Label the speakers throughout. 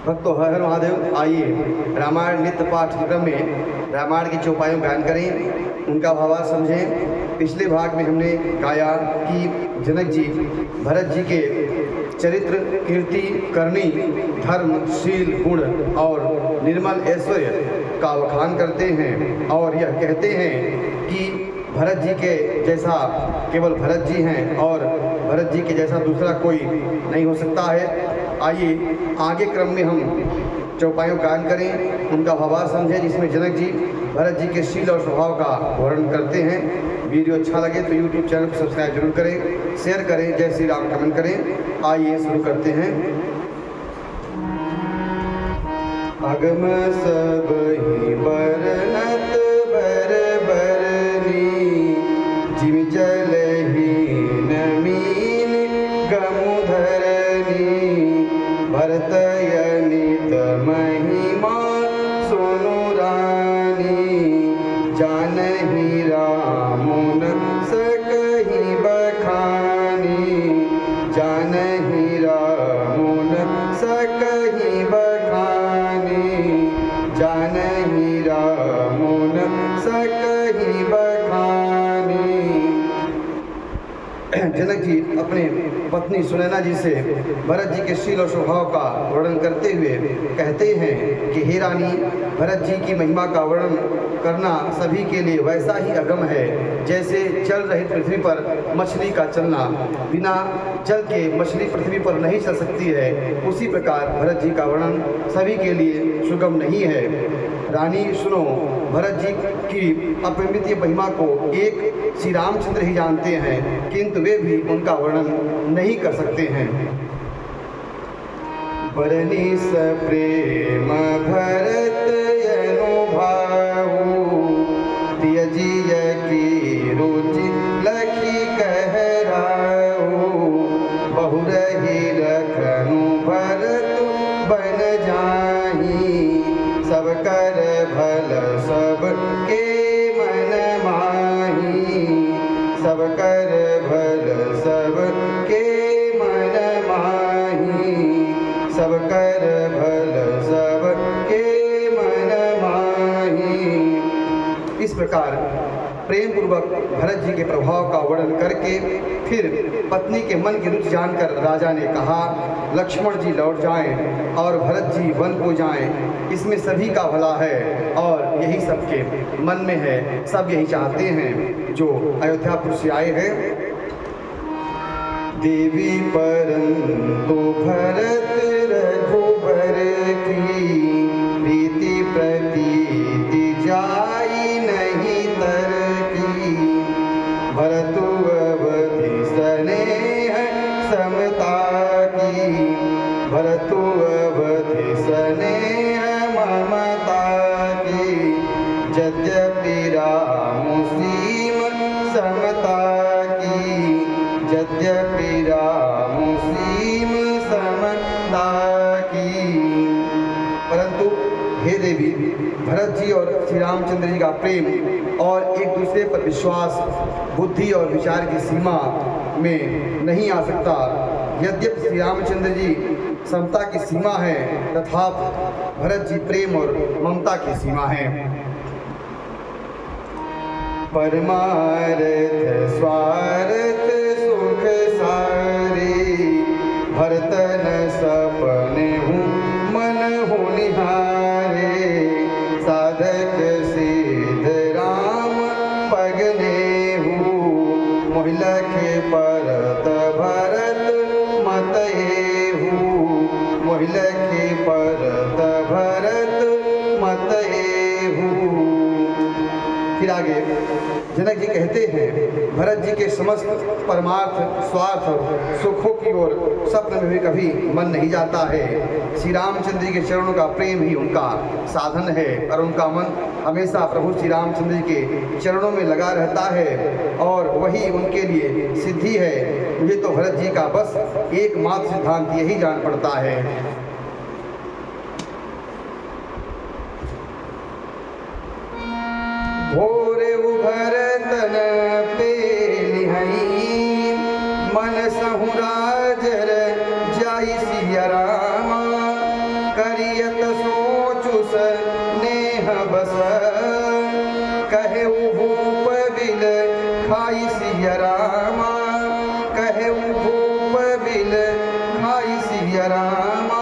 Speaker 1: भक्तों हर हर महादेव। आइए रामायण नित्य पाठ क्रम में रामायण की चौपाइयों गायन करें, उनका भावार्थ समझें। पिछले भाग में हमने गाया कि जनक जी भरत जी के चरित्र, कीर्ति, करनी, धर्म, शील, गुण और निर्मल ऐश्वर्य का बखान करते हैं और यह कहते हैं कि भरत जी के जैसा केवल भरत जी हैं और भरत जी के जैसा दूसरा कोई नहीं हो सकता है। आइए आगे क्रम में हम चौपाइयों गायन करें, उनका भावार्थ समझें, जिसमें जनक जी भरत जी के शील और स्वभाव का वर्णन करते हैं। वीडियो अच्छा लगे तो यूट्यूब चैनल को सब्सक्राइब जरूर करें, शेयर करें, जय श्री राम कमेंट करें। आइए शुरू करते हैं। अगम सब ही बरनत बर बरनी, जिम जल ही नमीन गमु धरनी, भरतयनित महिमा सोनु रानी, जानहि रामुन सकहि बखानी, जानहि रामुन सकहि बखानी, जानहि रामुन सकहि बखानी। जनक जी अपने पत्नी सुनैना जी से भरत जी के शील और स्वभाव का वर्णन करते हुए कहते हैं कि हे रानी, भरत जी की महिमा का वर्णन करना सभी के लिए वैसा ही अगम है जैसे चल रही पृथ्वी पर मछली का चलना। बिना जल के मछली पृथ्वी पर नहीं चल सकती है, उसी प्रकार भरत जी का वर्णन सभी के लिए सुगम नहीं है। रानी सुनो, भरत जी की अपरिमित महिमा को एक श्री रामचंद्र ही जानते हैं, किंतु वे भी उनका वर्णन नहीं कर सकते हैं। बरनी सप्रेम भरत अनुभाऊ, त्यजिय की रुचि लखी कहराऊ, बहुरही रखनु भरत बन जाही, सब कर भल सब के मन माही, सब कर भल सब के मन माही, सब कर भल सब के मन माही। इस प्रकार प्रेम पूर्वक भरत जी के प्रभाव का वर्णन करके फिर पत्नी के मन की रुचि जानकर राजा ने कहा, लक्ष्मण जी लौट जाएं और भरत जी वन को जाएं, इसमें सभी का भला है और यही सबके मन में है। सब यही चाहते हैं जो अयोध्यापुर से आए हैं। देवी परंतु भरत रघुबर की, प्रीति प्रतीति जाई नहीं तर की, भरतु अवधि स्नेह समता की, भरतु अवधि स्नेह ममता की, यद्यपि राम सीम समता की, यद्यपि राम सीम समता की। परंतु हे देवी, भरत जी और श्री रामचंद्र जी का प्रेम और एक दूसरे पर विश्वास बुद्धि और विचार की सीमा में नहीं आ सकता। यद्यपि श्री रामचंद्र जी समता की सीमा है, तथापि भरत जी प्रेम और ममता की सीमा है। परमार्थ स्वार्थ सुख सारे, भरत न सपने हूँ मन हूँ निहारे, साधक सिद्ध राम पगने हूँ, मोहिलख परत भरत मत हूँ, मोहिलख परत भरत मत हूँ। फिर आगे जनक जी कहते हैं, भरत जी के समस्त परमार्थ स्वार्थ और सुखों की ओर स्वप्न में भी कभी मन नहीं जाता है। श्री रामचंद्र जी के चरणों का प्रेम ही उनका साधन है और उनका मन हमेशा प्रभु श्री रामचंद्र जी के चरणों में लगा रहता है और वही उनके लिए सिद्धि है। मुझे तो भरत जी का बस एकमात्र सिद्धांत यही जान पड़ता है। भोरे उभरतन पे निहई, मन सहुराजर जाई सिया रामा, कर बस कहे भूप बिल खाई सिया रामा, कहे भूप बिल खाई सिया रामा।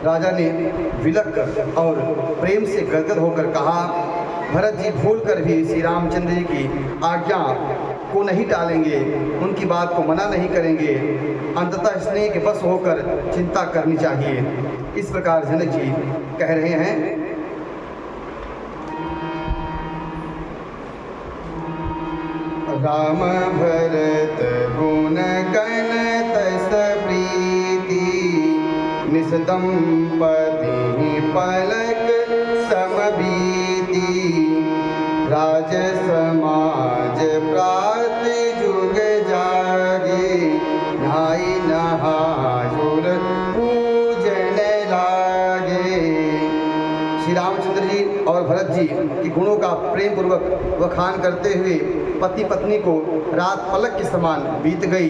Speaker 1: राजा ने विलक कर और प्रेम से गदगद होकर कहा, भरत जी भूल कर भी श्री रामचंद्र जी की आज्ञा को नहीं टालेंगे, उनकी बात को मना नहीं करेंगे, अंततः स्नेह के बस होकर चिंता करनी चाहिए। इस प्रकार जनक जी कह रहे हैं, राम भरत गुण कन तस प्रीति, निस दंपति पलक समबीति, राज समाज प्रात जुग जागे, नहाई नहाजुर पूजन लागे। श्री रामचंद्र जी और भरत जी के गुणों का प्रेम पूर्वक वखान करते हुए पति पत्नी को रात पलक के समान बीत गई।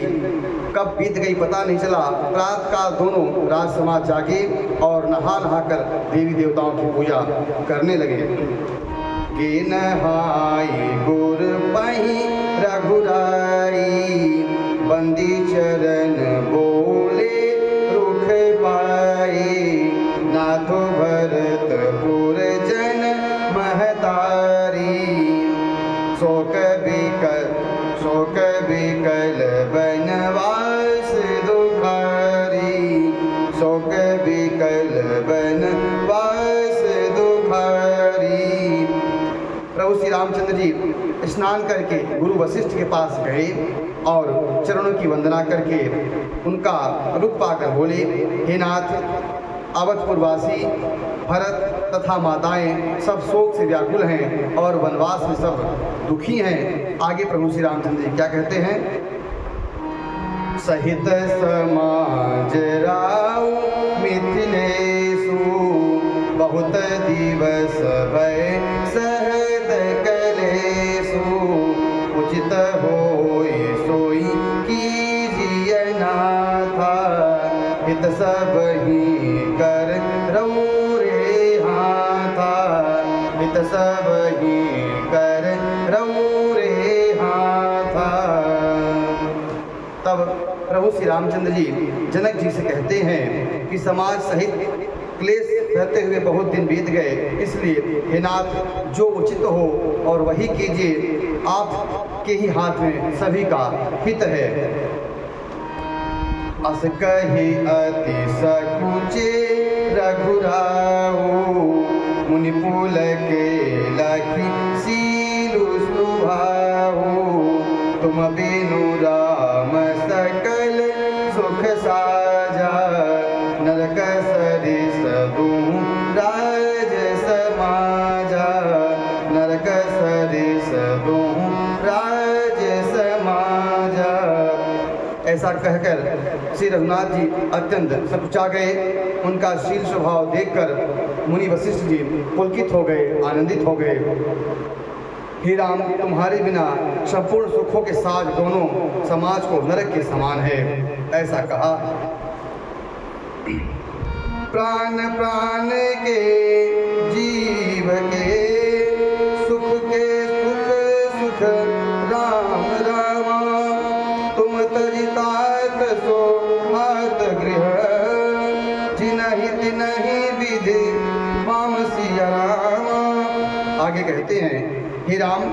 Speaker 1: कब बीत गई पता नहीं चला। प्रातः काल दोनों राज समाज जागे और नहा नहाकर देवी देवताओं की पूजा करने लगे। के नहाई गुर पही रघुराई, बंदी चरण बोले रुख पाई, नाथो भरत पुर जन महतारी, शोक बिकल बनवास दुखारी, शोक बिकल बनवास दुखारी। प्रभु श्री रामचंद्र जी स्नान करके गुरु वशिष्ठ के पास गए और चरणों की वंदना करके उनका रुख पाकर बोले, हे नाथ, अवधपुरवासी भरत तथा माताएं सब शोक से व्याकुल हैं और वनवास में सब दुखी हैं। आगे प्रभु श्री रामचंद्र जी क्या कहते हैं, सहित समाज राव मिथिलेशु, बहुत दिवस भय सहद कलेशु, उचित होई सोई कीजिए नाथा, हित सब ही कर रौरे हाथा, हित सब ही कर रौरे हाथा। तब प्रभु श्री रामचंद्र जी जनक जी से कहते हैं कि समाज सहित क्लेश रहते हुए बहुत दिन बीत गए, इसलिए हे नाथ, जो उचित हो और वही कीजिए, आपके ही हाथ में सभी का हित है। अस कही अति सकुचे रघुराऊ, मुनि पुलके लखी सीलु सुभाऊ, तुम बिनु राम सकल सुख साजा, नरक सरिस दूँ राज समाजा, नरक सरिस दूँ राज समाजा। ऐसा कहकर श्री रघुनाथ जी अत्यंत सकुचा गए। उनका शील स्वभाव देखकर मुनि वशिष्ठ जी पुलकित हो गए, आनंदित हो गए। हे राम, तुम्हारे बिना संपूर्ण सुखों के साथ दोनों समाज को नरक के समान है। ऐसा कहा। प्राण प्राण के जीव के सुख के सुख सुख राम रामा, तुम तजितात सो हाथ गृह, जिनहि तिनहि विधि माम सिया रामा। आगे कहते हैं, हे राम,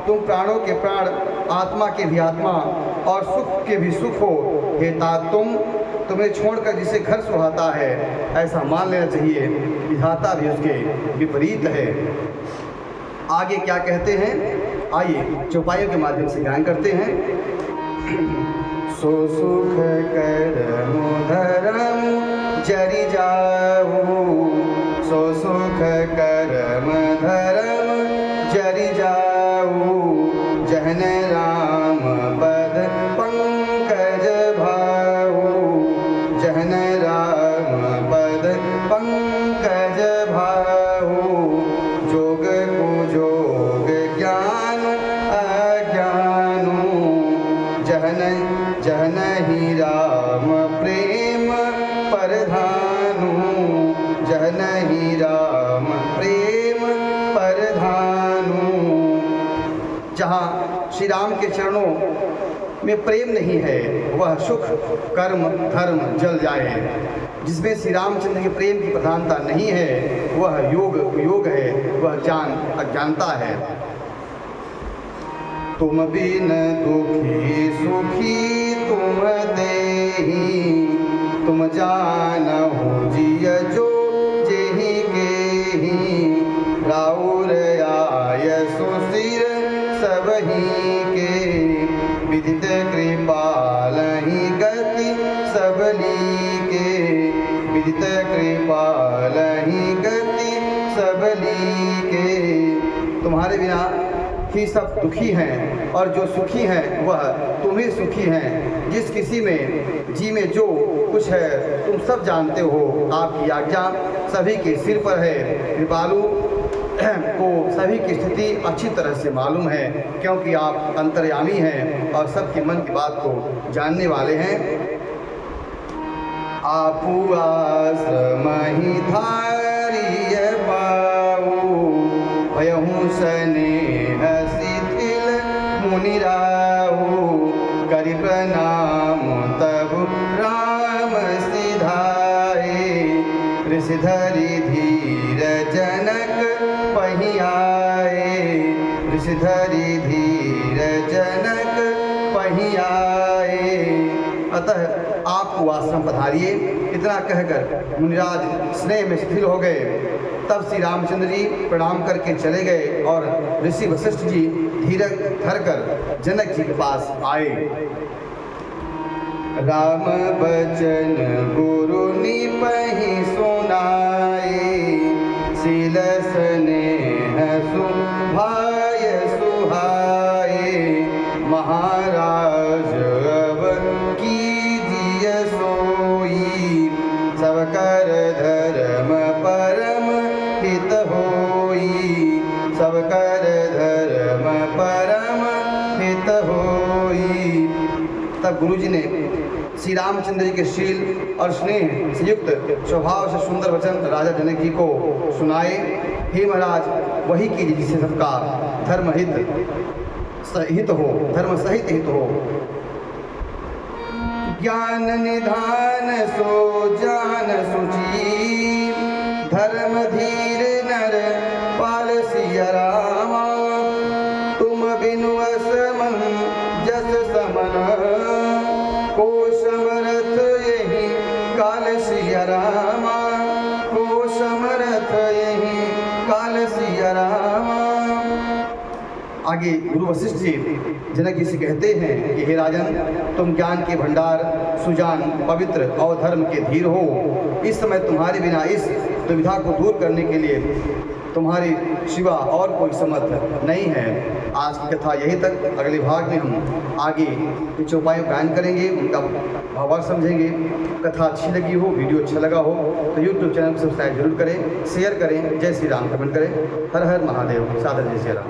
Speaker 1: तुम प्राणों के प्राण, आत्मा के भी आत्मा और सुख के भी सुख हो। हे तात, तुम्हें छोड़कर जिसे घर सुहाता है, ऐसा मान लेना चाहिए। विधाता भी उसके विपरीत है। आगे क्या कहते हैं, आइए चौपाइयों के माध्यम से गायन करते हैं। सो सुख करम धर्म जरि जाऊ, सो सुख करम धर्म जरि जाऊ, जहन राम पद पंकज भाऊ, जहन राम पद पंकज भाऊ, जोग कुजोग ज्ञान अज्ञानु, जहन जहन ही राम प्रेम परधानु, जहन ही राम प्रेम चरणों में प्रेम नहीं है वह सुख कर्म धर्म जल जाए। जिसमें श्री रामचंद्र के प्रेम की प्रधानता नहीं है वह योग है, वह ज्ञान अज्ञानता है। तुम बिन दुखी सुखी तुम देही, तुम जानहु जिय जो जेहि केहि, राउर आय सुशिर सबहि के, विदित कृपालहि गति सबली के, विदित कृपालहि गति सबली के। तुम्हारे बिना ही सब दुखी हैं और जो सुखी हैं वह तुम ही सुखी हैं। जिस किसी में जी में जो कुछ है तुम सब जानते हो, आपकी आज्ञा सभी के सिर पर है। कृपालु को सभी की स्थिति अच्छी तरह से मालूम है, क्योंकि आप अंतर्यामी हैं और सबके मन की बात को जानने वाले हैं। आपु आश्रमहि धारिय पाऊ, भयहु स्नेह शिथिल मुनिराहु, करि प्रणाम तब राम सिधाए, ऋषिधरि धीर जनक पहियाए, ऋषिधरि धीर जनक पहियाए। अतः आप वो आश्रम पधारिए। इतना कहकर मुनिराज स्नेह में स्थिर हो गए। तब श्री रामचंद्र जी प्रणाम करके चले गए और ऋषि वशिष्ठ जी धीरज धरकर जनक जी के पास आए। राम बचन गुरु निपहि सुनाए, शील स्नेह सुभाय सुहाए, महाराज अब कीजिए सोई, सब कर धर्म परम हित होई, सब कर धर्म परम हित होई। तब गुरुजी ने श्री रामचंद्र जी के शील और स्नेह से युक्त स्वभाव से सुंदर वचन राजा जनक जी को सुनाए। हे महाराज, वही कीजिए जिससे सबका धर्म हित हो, धर्म सहित हित हो। ज्ञान निधान सो जान सुची, धर्म धीर नर पाल सिया रामा, तुम बिनु असमन जस समन, को समरथ यही काल सिया रामा, को समरथ यही काल सिया रामा। आगे गुरु वशिष्ठ जी जनक जी से कहते हैं कि हे राजन, तुम ज्ञान के भंडार, सुजान, पवित्र और धर्म के धीर हो। इस समय तुम्हारे बिना इस दुविधा को दूर करने के लिए तुम्हारी सिवा और कोई समर्थ नहीं है। आज की कथा यहीं तक। अगले भाग में हम आगे कुछ उपायों का गायन करेंगे, उनका भावार्थ समझेंगे। कथा अच्छी लगी हो, वीडियो अच्छा लगा हो तो यूट्यूब चैनल को सब्सक्राइब जरूर करें, शेयर करें। जय श्री राम कमेंट करें। हर हर महादेव। सादर जय श्री राम।